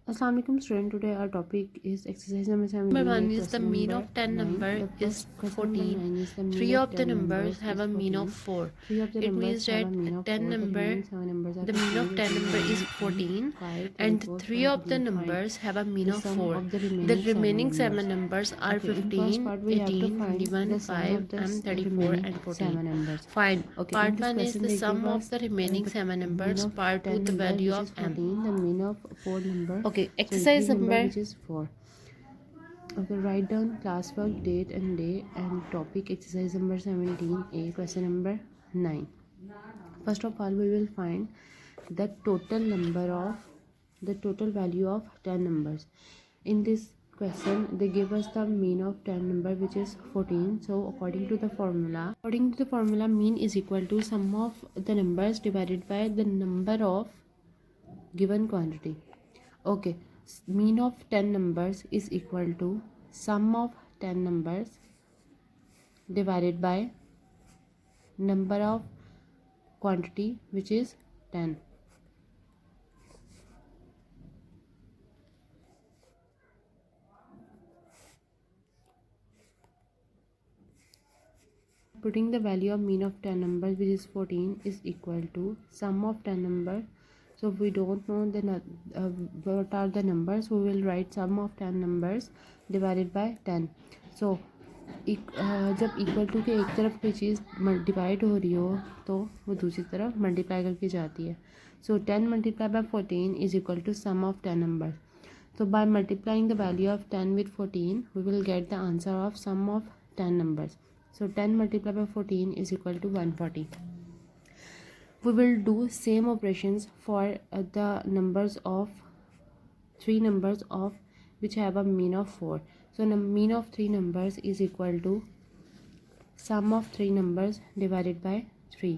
Assalamu alaikum student. Today our topic is exercise number 7. Number 1 is the mean of 10 number is 14. Three of the numbers have a mean of 4. It means that 10 number, the mean of 10 number is 14 and 3 of the numbers have a mean of 4. The remaining 7 numbers are 15, 18, 21, 5 and 34 and 14. Fine. Part 1 is the sum of the remaining 7 numbers. Part 2 the value of m. The mean of 4 number. Okay, exercise number which is 4. Okay, write down classwork, date and day and topic. Exercise number 17a, question number 9. First of all, we will find the total value of 10 numbers. In this question, they give us the mean of 10 number, which is 14. So according to the formula, mean is equal to sum of the numbers divided by the number of given quantity. Okay, mean of 10 numbers is equal to sum of 10 numbers divided by number of quantity, which is 10. Putting the value of mean of 10 numbers, which is 14, is equal to sum of 10 numbers. So we don't know what are the numbers. We will write sum of 10 numbers divided by 10. So जब equal to के एक तरफ कोई चीज़ divide हो रही हो तो वो दूसरी तरफ मल्टीप्लाई करके जाती है. So 10 multiply by 14 is equal to sum of 10 number. So by multiplying the value of 10 with 14, we will get the answer of sum of 10 numbers. So 10 multiplied by 14 is equal to 140. We will do same operations for the numbers of 3 numbers of which have a mean of 4. So the mean of 3 numbers is equal to sum of 3 numbers divided by 3.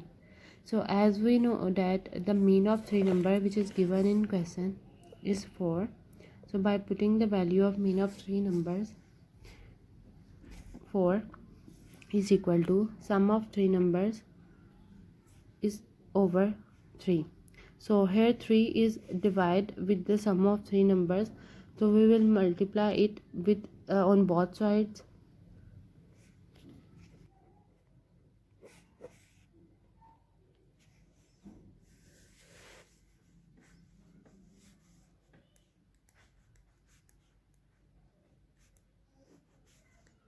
So as we know that the mean of 3 number which is given in question is 4. So by putting the value of mean of 3 numbers, 4 is equal to sum of 3 numbers is over 3. So here 3 is divided with the sum of 3 numbers. So we will multiply it with on both sides.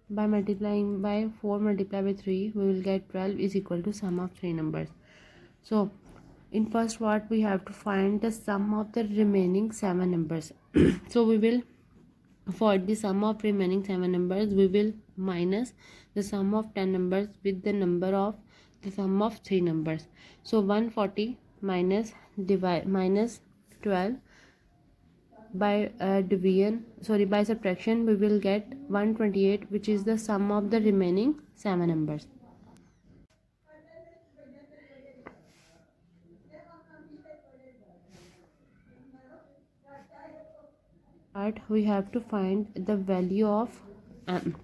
By multiplying by 4 multiplied by 3, we will get 12 is equal to sum of 3 numbers. So in first part we have to find the sum of the remaining 7 numbers. So we will, for the sum of remaining 7 numbers, we will minus the sum of 10 numbers with the number of the sum of 3 numbers. So 140 minus 12 by by subtraction we will get 128, which is the sum of the remaining 7 numbers. But we have to find the value of m.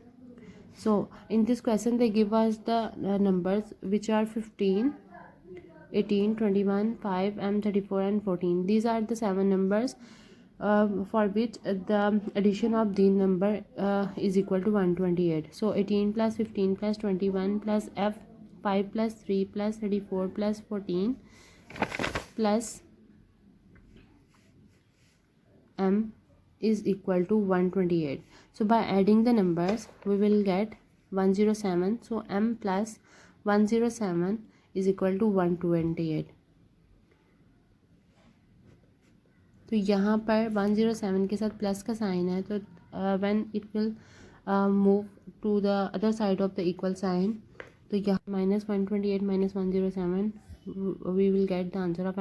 So in this question they give us the numbers which are 15, 18, 21, 5 and 34 and 14. These are the 7 numbers for which the addition of the number is equal to 128. So 18 plus 15 plus 21 plus f, 5 plus 3 plus 34 plus 14 plus m is equal to 128. So by adding the numbers we will get 107. So m plus 107 is equal to 128. तो यहाँ पर 107 के साथ plus का sign है, तो when it will move to the other side of the equal sign, तो यहाँ -128 -107 we will get the answer of